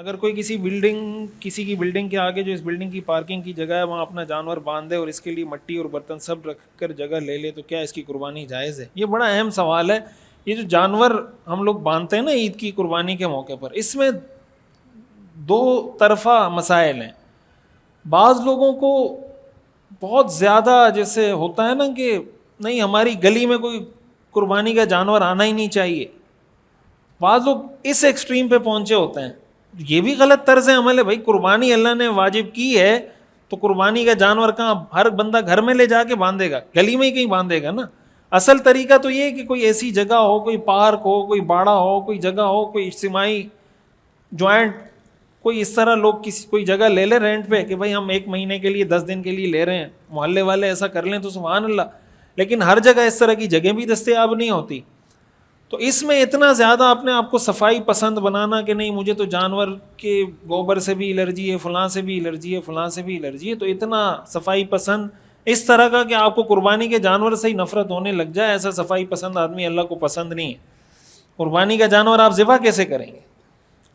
اگر کوئی کسی کی بلڈنگ کے آگے جو اس بلڈنگ کی پارکنگ کی جگہ ہے وہاں اپنا جانور باندھ دے اور اس کے لیے مٹی اور برتن سب رکھ کر جگہ لے لے تو کیا اس کی قربانی جائز ہے؟ یہ بڑا اہم سوال ہے. یہ جو جانور ہم لوگ باندھتے ہیں نا عید کی قربانی کے موقع پر، اس میں دو طرفہ مسائل ہیں. بعض لوگوں کو بہت زیادہ جیسے ہوتا ہے نا کہ نہیں ہماری گلی میں کوئی قربانی کا جانور آنا ہی نہیں چاہیے. بعض لوگ اس ایکسٹریم پہ پہنچے ہوتے ہیں. یہ بھی غلط طرز عمل ہے. بھائی قربانی اللہ نے واجب کی ہے تو قربانی کا جانور کہاں ہر بندہ گھر میں لے جا کے باندھے گا؟ گلی میں ہی کہیں باندھے گا نا. اصل طریقہ تو یہ ہے کہ کوئی ایسی جگہ ہو، کوئی پارک ہو، کوئی باڑہ ہو، کوئی جگہ ہو، کوئی اجتماعی جوائنٹ کوئی اس طرح لوگ کوئی جگہ لے لے رینٹ پہ کہ بھائی ہم 1 مہینے کے لیے 10 دن کے لیے لے رہے ہیں. محلے والے ایسا کر لیں تو سبحان اللہ. لیکن ہر جگہ اس طرح کی جگہ بھی دستیاب نہیں ہوتی. تو اس میں اتنا زیادہ اپنے آپ کو صفائی پسند بنانا کہ نہیں مجھے تو جانور کے گوبر سے بھی الرجی ہے، فلاں سے بھی الرجی ہے، فلاں سے بھی الرجی ہے، تو اتنا صفائی پسند اس طرح کا کہ آپ کو قربانی کے جانور سے ہی نفرت ہونے لگ جائے، ایسا صفائی پسند آدمی اللہ کو پسند نہیں ہے. قربانی کا جانور آپ ذبح کیسے کریں گے؟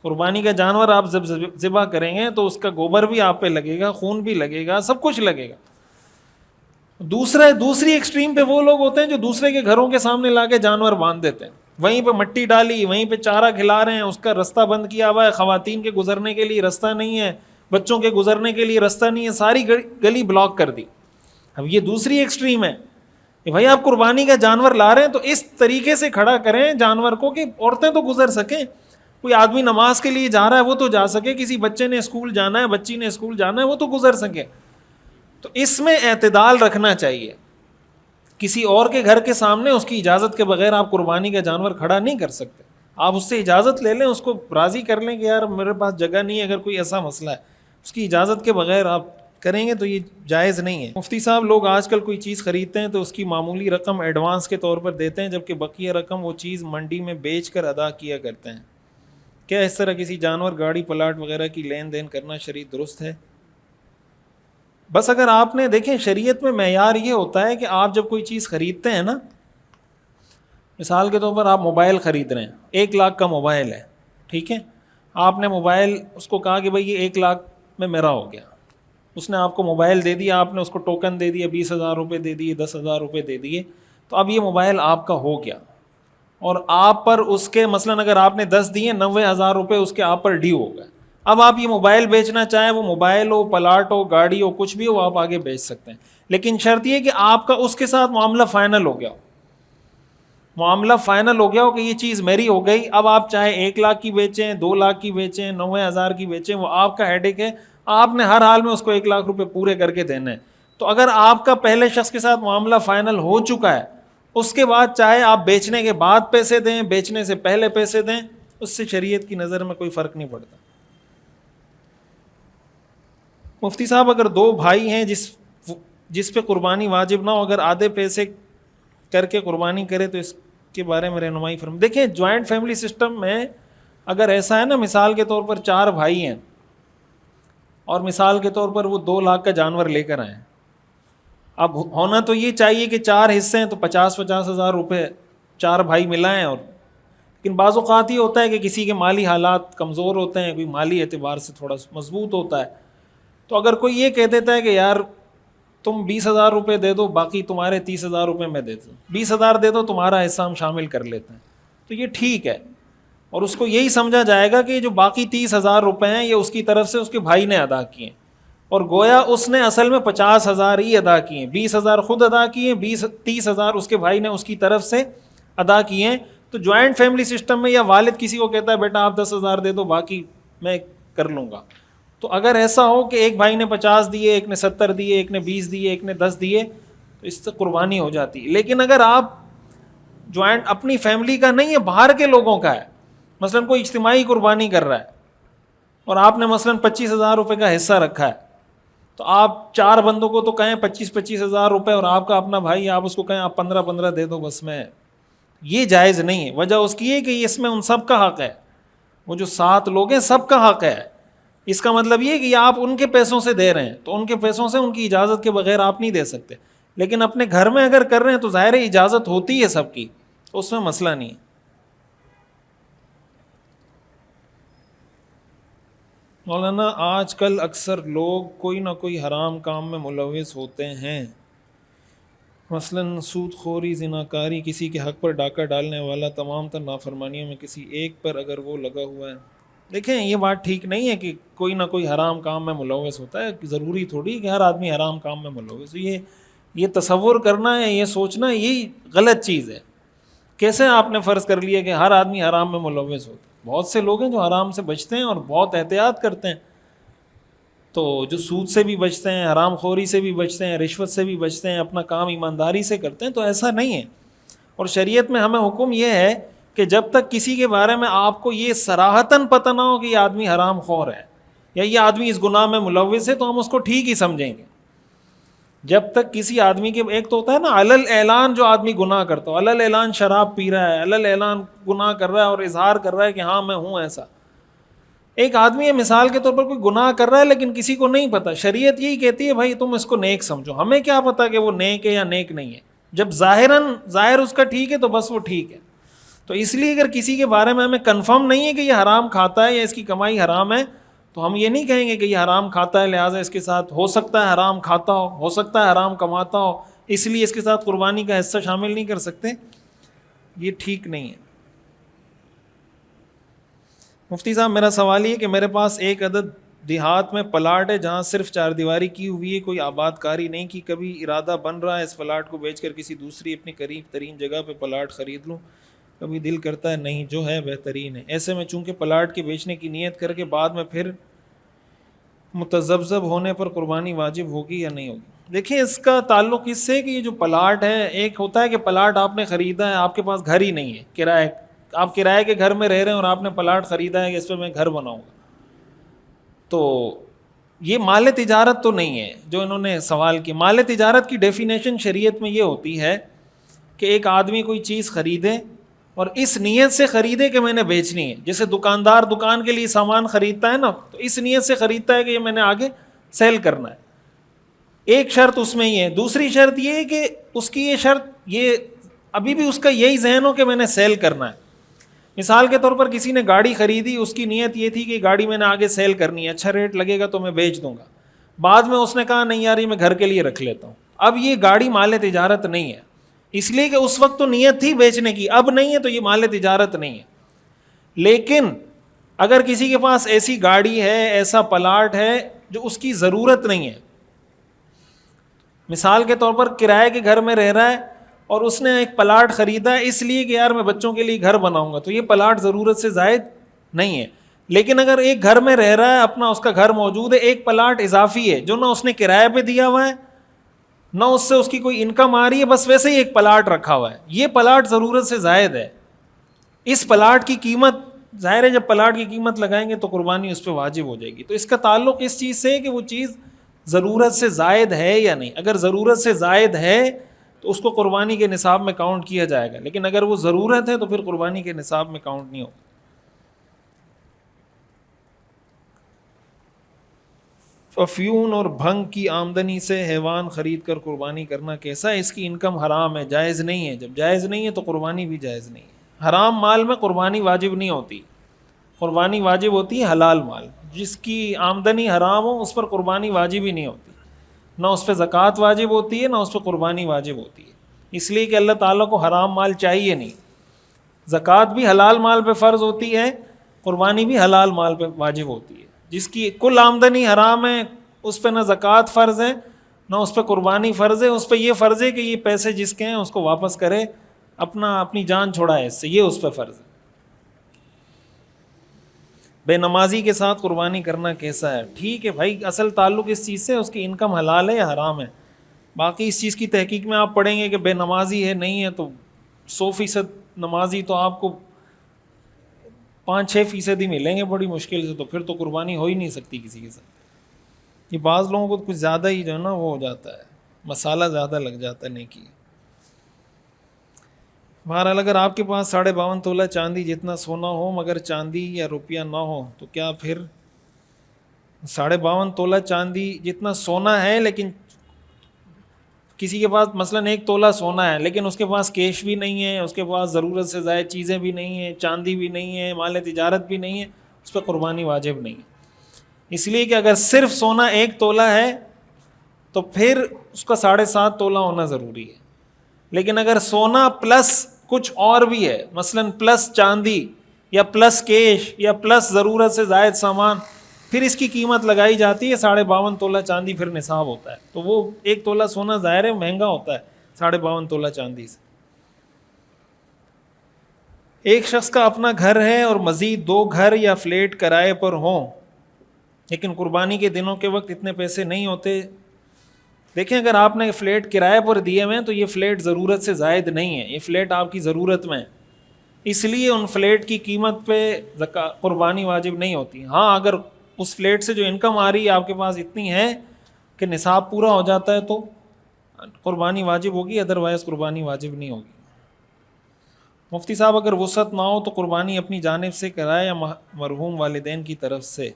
قربانی کا جانور آپ جب ذبح کریں گے تو اس کا گوبر بھی آپ پہ لگے گا، خون بھی لگے گا، سب کچھ لگے گا. دوسری ایکسٹریم پہ وہ لوگ ہوتے ہیں جو دوسرے کے گھروں کے سامنے لا کے جانور باندھ دیتے ہیں. وہیں پہ مٹی ڈالی، وہیں پہ چارہ کھلا رہے ہیں، اس کا رستہ بند کیا ہوا ہے، خواتین کے گزرنے کے لیے رستہ نہیں ہے، بچوں کے گزرنے کے لیے رستہ نہیں ہے، ساری گلی بلاک کر دی. اب یہ دوسری ایکسٹریم ہے کہ بھائی آپ قربانی کا جانور لا رہے ہیں تو اس طریقے سے کھڑا کریں جانور کو کہ عورتیں تو گزر سکیں، کوئی آدمی نماز کے لیے جا رہا ہے وہ تو جا سکے، کسی بچے نے اسکول جانا ہے، بچی نے اسکول جانا ہے، وہ تو گزر سکے. تو اس میں اعتدال رکھنا چاہیے. کسی اور کے گھر کے سامنے اس کی اجازت کے بغیر آپ قربانی کا جانور کھڑا نہیں کر سکتے. آپ اس سے اجازت لے لیں، اس کو راضی کر لیں کہ یار میرے پاس جگہ نہیں ہے، اگر کوئی ایسا مسئلہ ہے اس کی اجازت کے بغیر آپ کریں گے تو یہ جائز نہیں ہے. مفتی صاحب لوگ آج کل کوئی چیز خریدتے ہیں تو اس کی معمولی رقم ایڈوانس کے طور پر دیتے ہیں جبکہ بقیہ رقم وہ چیز منڈی میں بیچ کر ادا کیا کرتے ہیں. کیا اس طرح کسی جانور، گاڑی، پلاٹ وغیرہ کی لین دین کرنا شرعی درست ہے؟ بس اگر آپ نے دیکھیں شریعت میں معیار یہ ہوتا ہے کہ آپ جب کوئی چیز خریدتے ہیں نا، مثال کے طور پر آپ موبائل خرید رہے ہیں، 1 لاکھ کا موبائل ہے، ٹھیک ہے، آپ نے موبائل اس کو کہا کہ بھائی یہ 1 لاکھ میں میرا ہو گیا. اس نے آپ کو موبائل دے دیا، آپ نے اس کو ٹوکن دے دیا، 20,000 روپے دے دیے، 10,000 روپے دے دیے، تو اب یہ موبائل آپ کا ہو گیا. اور آپ پر اس کے مثلاً اگر آپ نے 10 دیے، 90,000 روپے اس کے آپ پر ڈیو ہو گئے. اب آپ یہ موبائل بیچنا چاہیں، وہ موبائل ہو، پلاٹ ہو، گاڑی ہو، کچھ بھی ہو، آپ آگے بیچ سکتے ہیں. لیکن شرط یہ کہ آپ کا اس کے ساتھ معاملہ فائنل ہو گیا ہو، معاملہ فائنل ہو گیا ہو کہ یہ چیز میری ہو گئی. اب آپ چاہے 1 لاکھ کی بیچیں، 2 لاکھ کی بیچیں، 90,000 کی بیچیں، وہ آپ کا ہیڈک ہے. آپ نے ہر حال میں اس کو 1 لاکھ روپے پورے کر کے دینے ہیں. تو اگر آپ کا پہلے شخص کے ساتھ معاملہ فائنل ہو چکا ہے، اس کے بعد چاہے آپ بیچنے کے بعد پیسے دیں، بیچنے سے پہلے پیسے دیں، اس سے شریعت کی نظر میں کوئی فرق نہیں پڑتا. مفتی صاحب اگر 2 بھائی ہیں جس پہ قربانی واجب نہ ہو، اگر آدھے پیسے کر کے قربانی کرے تو اس کے بارے میں رہنمائی فرمائیں. دیکھیں جوائنٹ فیملی سسٹم میں اگر ایسا ہے نا، مثال کے طور پر 4 بھائی ہیں اور مثال کے طور پر وہ 2 لاکھ کا جانور لے کر آئیں. اب ہونا تو یہ چاہیے کہ 4 حصے ہیں تو 50,000 روپے 4 بھائی ملائیں. اور لیکن بعض اوقات یہ ہوتا ہے کہ کسی کے مالی حالات کمزور ہوتے ہیں، کوئی مالی اعتبار سے تھوڑا مضبوط ہوتا ہے، تو اگر کوئی یہ کہہ دیتا ہے کہ یار تم 20,000 روپے دے دو، باقی تمہارے 30,000 روپے میں دے دوں، 20,000 دے دو، تمہارا حصہ ہم شامل کر لیتے ہیں، تو یہ ٹھیک ہے. اور اس کو یہی سمجھا جائے گا کہ جو باقی 30,000 روپے ہیں یہ اس کی طرف سے اس کے بھائی نے ادا کیے، اور گویا اس نے اصل میں 50,000 ہی ادا کیے، 20,000 خود ادا کیے، 30,000 اس کے بھائی نے اس کی طرف سے ادا کیے. تو جوائنٹ فیملی سسٹم میں یا والد کسی کو کہتا ہے بیٹا آپ 10,000 دے دو، باقی میں کر لوں گا، تو اگر ایسا ہو کہ ایک بھائی نے 50 دیے، ایک نے 70 دیے، ایک نے 20 دیے، ایک نے 10 دیے، تو اس سے قربانی ہو جاتی. لیکن اگر آپ جوائنٹ اپنی فیملی کا نہیں ہے، باہر کے لوگوں کا ہے، مثلا کوئی اجتماعی قربانی کر رہا ہے اور آپ نے مثلا 25,000 روپے کا حصہ رکھا ہے، تو آپ 4 بندوں کو تو کہیں 25,000 روپے، اور آپ کا اپنا بھائی آپ اس کو کہیں آپ 15 دے دو بس میں، یہ جائز نہیں ہے. وجہ اس کی ہے کہ اس میں ان سب کا حق ہے، وہ جو 7 لوگ ہیں سب کا حق ہے. اس کا مطلب یہ کہ آپ ان کے پیسوں سے دے رہے ہیں تو ان کے پیسوں سے ان کی اجازت کے بغیر آپ نہیں دے سکتے. لیکن اپنے گھر میں اگر کر رہے ہیں تو ظاہر اجازت ہوتی ہے سب کی، تو اس میں مسئلہ نہیں ہے. مولانا آج کل اکثر لوگ کوئی نہ کوئی حرام کام میں ملوث ہوتے ہیں، مثلاً سود خوری، زناکاری، کسی کے حق پر ڈاکہ ڈالنے والا، تمام تر نافرمانیوں میں کسی ایک پر اگر وہ لگا ہوا ہے۔ دیکھیں یہ بات ٹھیک نہیں ہے کہ کوئی نہ کوئی حرام کام میں ملوث ہوتا ہے، ضروری تھوڑی کہ ہر آدمی حرام کام میں ملوث ہو۔ یہ تصور کرنا ہے، یہ سوچنا، یہی غلط چیز ہے۔ کیسے آپ نے فرض کر لیا کہ ہر آدمی حرام میں ملوث ہوتا ہے؟ بہت سے لوگ ہیں جو حرام سے بچتے ہیں اور بہت احتیاط کرتے ہیں، تو جو سود سے بھی بچتے ہیں، حرام خوری سے بھی بچتے ہیں، رشوت سے بھی بچتے ہیں، اپنا کام ایمانداری سے کرتے ہیں، تو ایسا نہیں ہے۔ اور شریعت میں ہمیں حکم یہ ہے کہ جب تک کسی کے بارے میں آپ کو یہ صراحتاً پتہ نہ ہو کہ یہ آدمی حرام خور ہے یا یہ آدمی اس گناہ میں ملوث ہے، تو ہم اس کو ٹھیک ہی سمجھیں گے۔ جب تک کسی آدمی کے، ایک تو ہوتا ہے نا علل اعلان جو آدمی گناہ کرتا ہو، علل اعلان شراب پی رہا ہے، علل اعلان گناہ کر رہا ہے اور اظہار کر رہا ہے کہ ہاں میں ہوں ایسا۔ ایک آدمی ہے مثال کے طور پر کوئی گناہ کر رہا ہے لیکن کسی کو نہیں پتا، شریعت یہی کہتی ہے بھائی تم اس کو نیک سمجھو، ہمیں کیا پتا کہ وہ نیک ہے یا نیک نہیں ہے، جب ظاہر اس کا ٹھیک ہے تو بس وہ ٹھیک ہے۔ تو اس لیے اگر کسی کے بارے میں ہمیں کنفرم نہیں ہے کہ یہ حرام کھاتا ہے یا اس کی کمائی حرام ہے، تو ہم یہ نہیں کہیں گے کہ یہ حرام کھاتا ہے لہٰذا اس کے ساتھ ہو سکتا ہے حرام کھاتا ہو سکتا ہے حرام کماتا ہو، اس لیے اس کے ساتھ قربانی کا حصہ شامل نہیں کر سکتے۔ یہ ٹھیک نہیں ہے۔ مفتی صاحب میرا سوال یہ کہ میرے پاس ایک عدد دیہات میں پلاٹ ہے جہاں صرف چار دیواری کی ہوئی ہے، کوئی آباد کاری نہیں کی، کبھی ارادہ بن رہا ہے اس پلاٹ کو بیچ کر کسی دوسری اپنی قریب ترین جگہ پہ پلاٹ خرید لوں، کبھی دل کرتا ہے نہیں جو ہے بہترین ہے۔ ایسے میں چونکہ پلاٹ کے بیچنے کی نیت کر کے بعد میں پھر متذبذب ہونے پر قربانی واجب ہوگی یا نہیں ہوگی؟ دیکھیں اس کا تعلق اس سے کہ یہ جو پلاٹ ہے، ایک ہوتا ہے کہ پلاٹ آپ نے خریدا ہے، آپ کے پاس گھر ہی نہیں ہے، کرائے، آپ کرائے کے گھر میں رہ رہے ہیں اور آپ نے پلاٹ خریدا ہے کہ اس پہ میں گھر بناؤں گا، تو یہ مال تجارت تو نہیں ہے جو انہوں نے سوال کی۔ مال تجارت کی ڈیفینیشن شریعت میں یہ ہوتی ہے کہ ایک آدمی کوئی چیز خریدے اور اس نیت سے خریدے کہ میں نے بیچنی ہے، جیسے دکاندار دکان کے لیے سامان خریدتا ہے نا، تو اس نیت سے خریدتا ہے کہ یہ میں نے آگے سیل کرنا ہے۔ ایک شرط اس میں ہی ہے۔ دوسری شرط یہ ہے کہ اس کی یہ شرط، یہ ابھی بھی اس کا یہی ذہن ہو کہ میں نے سیل کرنا ہے۔ مثال کے طور پر کسی نے گاڑی خریدی، اس کی نیت یہ تھی کہ گاڑی میں نے آگے سیل کرنی ہے، اچھا ریٹ لگے گا تو میں بیچ دوں گا، بعد میں اس نے کہا نہیں یار یہ میں گھر کے لیے رکھ لیتا ہوں، اب یہ گاڑی مال تجارت نہیں ہے، اس لیے کہ اس وقت تو نیت تھی بیچنے کی، اب نہیں ہے تو یہ مال تجارت نہیں ہے۔ لیکن اگر کسی کے پاس ایسی گاڑی ہے، ایسا پلاٹ ہے جو اس کی ضرورت نہیں ہے، مثال کے طور پر کرائے کے گھر میں رہ رہا ہے اور اس نے ایک پلاٹ خریدا ہے اس لیے کہ یار میں بچوں کے لیے گھر بناؤں گا، تو یہ پلاٹ ضرورت سے زائد نہیں ہے۔ لیکن اگر ایک گھر میں رہ رہا ہے، اپنا اس کا گھر موجود ہے، ایک پلاٹ اضافی ہے جو نہ اس نے کرائے پہ دیا ہوا ہے نہ اس سے اس کی کوئی انکم آ رہی ہے، بس ویسے ہی ایک پلاٹ رکھا ہوا ہے، یہ پلاٹ ضرورت سے زائد ہے۔ اس پلاٹ کی قیمت، ظاہر ہے جب پلاٹ کی قیمت لگائیں گے تو قربانی اس پہ واجب ہو جائے گی۔ تو اس کا تعلق اس چیز سے ہے کہ وہ چیز ضرورت سے زائد ہے یا نہیں۔ اگر ضرورت سے زائد ہے تو اس کو قربانی کے نصاب میں کاؤنٹ کیا جائے گا، لیکن اگر وہ ضرورت ہے تو پھر قربانی کے نصاب میں کاؤنٹ نہیں ہوگا۔ افیون اور بھنگ کی آمدنی سے حیوان خرید کر قربانی کرنا کیسا ہے؟ اس کی انکم حرام ہے، جائز نہیں ہے۔ جب جائز نہیں ہے تو قربانی بھی جائز نہیں ہے۔ حرام مال میں قربانی واجب نہیں ہوتی، قربانی واجب ہوتی ہے حلال مال۔ جس کی آمدنی حرام ہو اس پر قربانی واجب ہی نہیں ہوتی، نہ اس پہ زکوٰۃ واجب ہوتی ہے نہ اس پہ قربانی واجب ہوتی ہے، اس لیے کہ اللہ تعالیٰ کو حرام مال چاہیے نہیں۔ زکوٰۃ بھی حلال مال پہ فرض ہوتی ہے، قربانی بھی حلال مال پہ واجب ہوتی ہے۔ جس کی کل آمدنی حرام ہے اس پہ نہ زکوٰۃ فرض ہے نہ اس پہ قربانی فرض ہے، اس پہ یہ فرض ہے کہ یہ پیسے جس کے ہیں اس کو واپس کرے، اپنی جان چھوڑائے اس سے، یہ اس پہ فرض ہے۔ بے نمازی کے ساتھ قربانی کرنا کیسا ہے؟ ٹھیک ہے بھائی، اصل تعلق اس چیز سے اس کی انکم حلال ہے یا حرام ہے۔ باقی اس چیز کی تحقیق میں آپ پڑھیں گے کہ بے نمازی ہے نہیں ہے، تو 100% نمازی تو آپ کو 5-6% ہی ملیں گے بڑی مشکل سے، تو پھر تو قربانی ہو ہی نہیں سکتی کسی کے ساتھ۔ یہ بعض لوگوں کو کچھ زیادہ ہی جو ہے نا وہ ہو جاتا ہے، مسالہ زیادہ لگ جاتا ہے نیکی۔ بہرحال اگر آپ کے پاس 52.5 تولہ چاندی جتنا سونا ہو مگر چاندی یا روپیہ نہ ہو تو کیا پھر 52.5 تولہ چاندی جتنا سونا ہے، لیکن کسی کے پاس مثلاً 1 تولہ سونا ہے لیکن اس کے پاس کیش بھی نہیں ہے، اس کے پاس ضرورت سے زائد چیزیں بھی نہیں ہیں، چاندی بھی نہیں ہے، مال تجارت بھی نہیں ہے، اس پہ قربانی واجب نہیں ہے۔ اس لیے کہ اگر صرف سونا 1 تولہ ہے تو پھر اس کا 7.5 تولہ ہونا ضروری ہے. لیکن اگر سونا پلس کچھ اور بھی ہے، مثلا پلس چاندی یا پلس کیش یا پلس ضرورت سے زائد سامان، پھر اس کی قیمت لگائی جاتی ہے 52.5 تولہ چاندی، پھر نصاب ہوتا ہے. تو وہ 1 تولہ سونا ظاہر ہے مہنگا ہوتا ہے 52.5 تولہ چاندی سے. ایک شخص کا اپنا گھر ہے اور مزید 2 گھر یا فلیٹ کرائے پر ہوں، لیکن قربانی کے دنوں کے وقت اتنے پیسے نہیں ہوتے. دیکھیں اگر آپ نے فلیٹ کرائے پر دیے ہوئے ہیں تو یہ فلیٹ ضرورت سے زائد نہیں ہے، یہ فلیٹ آپ کی ضرورت میں ہے، اس لیے ان فلیٹ کی قیمت پہ قربانی واجب نہیں ہوتی. ہاں اگر اس فلیٹ سے جو انکم آ رہی ہے آپ کے پاس اتنی ہے کہ نصاب پورا ہو جاتا ہے تو قربانی واجب ہوگی، ادروائز قربانی واجب نہیں ہوگی. مفتی صاحب اگر وسعت نہ ہو تو قربانی اپنی جانب سے کرائے یا مرحوم والدین کی طرف سے؟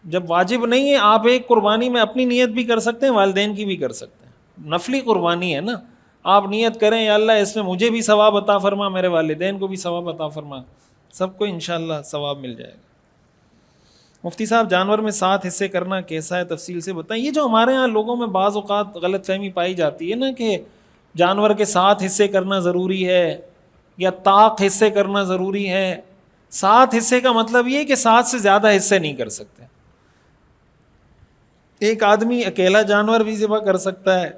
جب واجب نہیں ہے آپ ایک قربانی میں اپنی نیت بھی کر سکتے ہیں، والدین کی بھی کر سکتے ہیں. نفلی قربانی ہے نا، آپ نیت کریں یا اللہ اس میں مجھے بھی ثواب عطا فرما، میرے والدین کو بھی ثواب عطا فرما، سب کو انشاءاللہ ثواب مل جائے گا. مفتی صاحب جانور میں 7 حصے کرنا کیسا ہے، تفصیل سے بتائیں. یہ جو ہمارے ہاں لوگوں میں بعض اوقات غلط فہمی پائی جاتی ہے نا کہ جانور کے 7 حصے کرنا ضروری ہے یا طاق حصے کرنا ضروری ہے. 7 حصے کا مطلب یہ کہ 7 سے زیادہ حصے نہیں کر سکتے. ایک آدمی اکیلا جانور بھی ذبح کر سکتا ہے،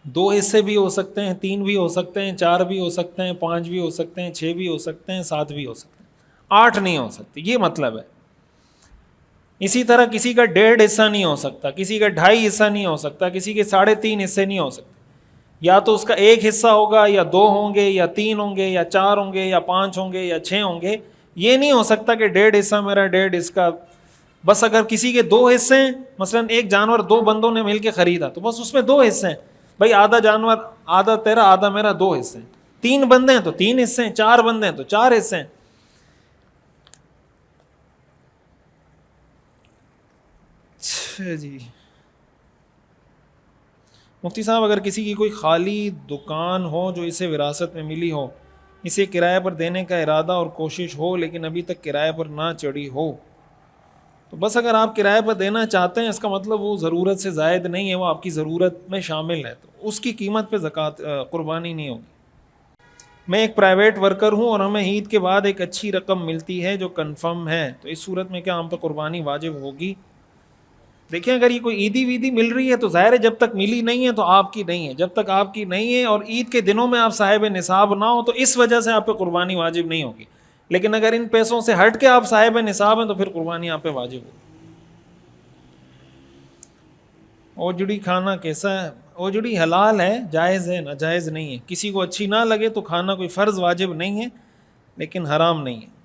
2 حصے بھی ہو سکتے ہیں، 3 بھی ہو سکتے ہیں، 4 بھی ہو سکتے ہیں، 5 بھی ہو سکتے ہیں، 6 بھی ہو سکتے ہیں، 7 بھی ہو سکتے ہیں، 8 نہیں ہو سکتے، یہ مطلب ہے. اسی طرح کسی کا 1.5 حصہ نہیں ہو سکتا، کسی کا 2.5 حصہ نہیں ہو سکتا، کسی کے 3.5 حصے نہیں ہو سکتے. یا تو اس کا 1 حصہ ہوگا یا 2 ہوں گے یا 3 ہوں گے یا 4 ہوں گے یا 5 ہوں گے یا 6 ہوں گے. یہ نہیں ہو سکتا کہ 1.5 حصہ میرا 1.5 اس کا. بس اگر کسی کے 2 حصے ہیں، مثلا ایک جانور 2 بندوں نے مل کے خریدا تو بس اس میں 2 حصے ہیں، بھائی آدھا جانور آدھا تیرا آدھا میرا، 2 حصے ہیں. 3 بندے ہیں تو 3 حصے ہیں، 4 بندے ہیں تو 4 حصے ہیں. جی مفتی صاحب اگر کسی کی کوئی خالی دکان ہو جو اسے وراثت میں ملی ہو، اسے کرائے پر دینے کا ارادہ اور کوشش ہو لیکن ابھی تک کرائے پر نہ چڑھی ہو، تو بس اگر آپ کرائے پر دینا چاہتے ہیں اس کا مطلب وہ ضرورت سے زائد نہیں ہے، وہ آپ کی ضرورت میں شامل ہے، تو اس کی قیمت پہ زکوٰۃ قربانی نہیں ہوگی. میں ایک پرائیویٹ ورکر ہوں اور ہمیں عید کے بعد ایک اچھی رقم ملتی ہے جو کنفرم ہے، تو اس صورت میں کیا ہم پہ قربانی واجب ہوگی؟ دیکھیں اگر یہ کوئی عیدی ویدی مل رہی ہے تو ظاہر ہے جب تک ملی نہیں ہے تو آپ کی نہیں ہے، جب تک آپ کی نہیں ہے اور عید کے دنوں میں آپ صاحب نصاب نہ ہو تو اس وجہ سے آپ پہ قربانی واجب نہیں ہوگی. لیکن اگر ان پیسوں سے ہٹ کے آپ صاحب نصاب ہیں تو پھر قربانی آپ پہ واجب ہوگی. اوجڑی کھانا کیسا ہے؟ اوجڑی حلال ہے، جائز ہے، ناجائز نہیں ہے. کسی کو اچھی نہ لگے تو کھانا کوئی فرض واجب نہیں ہے لیکن حرام نہیں ہے.